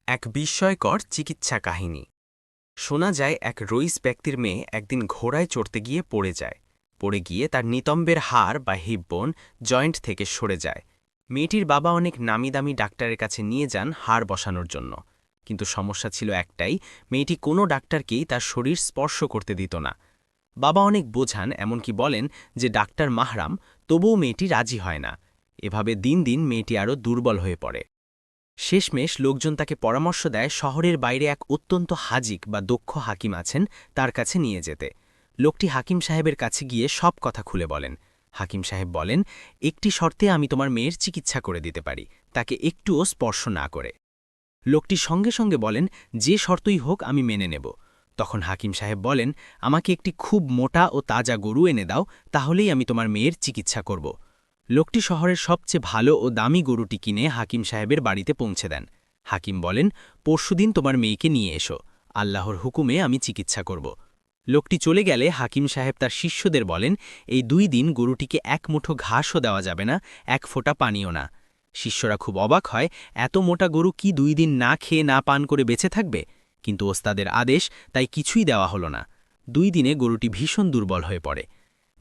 এক বিস্ময়কর চিকিৎসা কাহিনী। শোনা যায় এক রইস ব্যক্তির মেয়ে একদিন ঘোড়ায় চড়তে গিয়ে পড়ে গিয়ে তার নিতম্বের হাড় বা হিপবোন জয়েন্ট থেকে সরে যায়। মেয়েটির বাবা অনেক নামিদামি ডাক্তারের কাছে নিয়ে যান হাড় বসানোর জন্য, কিন্তু সমস্যা ছিল একটাই, মেয়েটি কোনো ডাক্তারকেই তার শরীর স্পর্শ করতে দিত না। বাবা অনেক বোঝান, এমনকি বলেন যে ডাক্তার মাহরাম, তবুও মেয়েটি রাজি হয় না। এভাবে দিন দিন মেয়েটি আরও দুর্বল হয়ে পড়ে। শেষমেশ লোকজন তাকে পরামর্শ দেয় শহরের বাইরে এক অত্যন্ত হাজিক বা দক্ষ হাকিম আছেন, তার কাছে নিয়ে যেতে। লোকটি হাকিম সাহেবের কাছে গিয়ে সব কথা খুলে বলেন। হাকিম সাহেব বলেন, একটি শর্তে আমি তোমার মেয়ের চিকিৎসা করে দিতে পারি, তাকে একটুও স্পর্শ না করে। লোকটি সঙ্গে সঙ্গে বলেন, যে শর্তই হোক আমি মেনে নেব। তখন হাকিম সাহেব বলেন, আমাকে একটি খুব মোটা ও তাজা গরু এনে দাও, তাহলেই আমি তোমার মেয়ের চিকিৎসা করব। লোকটি শহরের সবচেয়ে ভালো ও দামি গরুটি কিনে হাকিম সাহেবের বাড়িতে পৌঁছে দেন। হাকিম বলেন, পরশুদিন তোমার মেয়েকে নিয়ে এসো, আল্লাহর হুকুমে আমি চিকিৎসা করব। লোকটি চলে গেলে হাকিম সাহেব তার শিষ্যদের বলেন, এই 2 দিন গরুটিকে এক মুঠো ঘাসও দেওয়া যাবে না, এক ফোঁটা পানিও না। শিষ্যরা খুব অবাক হয়, এত মোটা গরু কি 2 দিন না খেয়ে না পান করে বেঁচে থাকবে? কিন্তু ওস্তাদের আদেশ, তাই কিছুই দেওয়া হলো না। 2 দিনে গরুটি ভীষণ দুর্বল হয়ে পড়ে।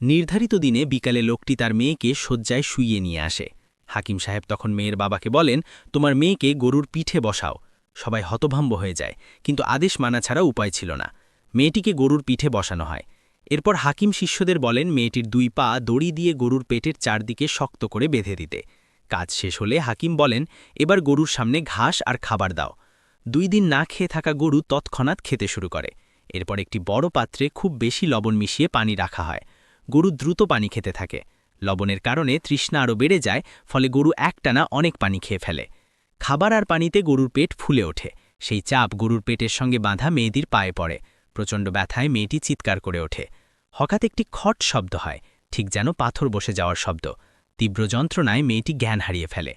নির্ধারিত দিনে বিকালে লোকটি তার মেয়েকে শয্যায় শুইয়ে নিয়ে আসে। হাকিম সাহেব তখন মেয়ের বাবাকে বলেন, তোমার মেয়েকে গরুর পিঠে বসাও। সবাই হতভম্ব হয়ে যায়, কিন্তু আদেশ মানা ছাড়া উপায় ছিল না। মেয়েটিকে গরুর পিঠে বসানো হয়। এরপর হাকিম শিষ্যদের বলেন মেয়েটির 2 পা দড়ি দিয়ে গরুর পেটের চারদিকে শক্ত করে বেঁধে দিতে। কাজ শেষ হলে হাকিম বলেন, এবার গরুর সামনে ঘাস আর খাবার দাও। 2 দিন না খেয়ে থাকা গরু তৎক্ষণাৎ খেতে শুরু করে। এরপর একটি বড় পাত্রে খুব বেশি লবণ মিশিয়ে পানি রাখা হয়। গরু দ্রুত পানি খেতে থাকে। লবণের কারণে তৃষ্ণা আরও বেড়ে যায়, ফলে গরু একটানা অনেক পানি খেয়ে ফেলে। খাবার আর পানিতে গরুর পেট ফুলে ওঠে। সেই চাপ গরুর পেটের সঙ্গে বাঁধা মেয়েটির পায়ে পড়ে। প্রচণ্ড ব্যথায় মেয়েটি চিৎকার করে ওঠে। হঠাৎ একটি খট শব্দ হয়, ঠিক যেন পাথর বসে যাওয়ার শব্দ। তীব্র যন্ত্রণায় মেয়েটি জ্ঞান হারিয়ে ফেলে।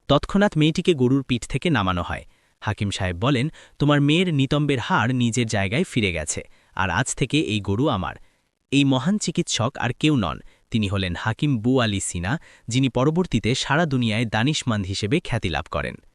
তৎক্ষণাৎ মেয়েটিকে গরুর পিঠ থেকে নামানো হয়। হাকিম সাহেব বলেন, তোমার মেয়ের নিতম্বের হাড় নিজের জায়গায় ফিরে গেছে, আর আজ থেকে এই গরু আমার। এই মহান চিকিৎসক আর কেউ নন, তিনি হলেন হাকিম বু আলী সিনা, যিনি পরবর্তীতে সারা দুনিয়ায় দানিশমান্দ হিসেবে খ্যাতি লাভ করেন।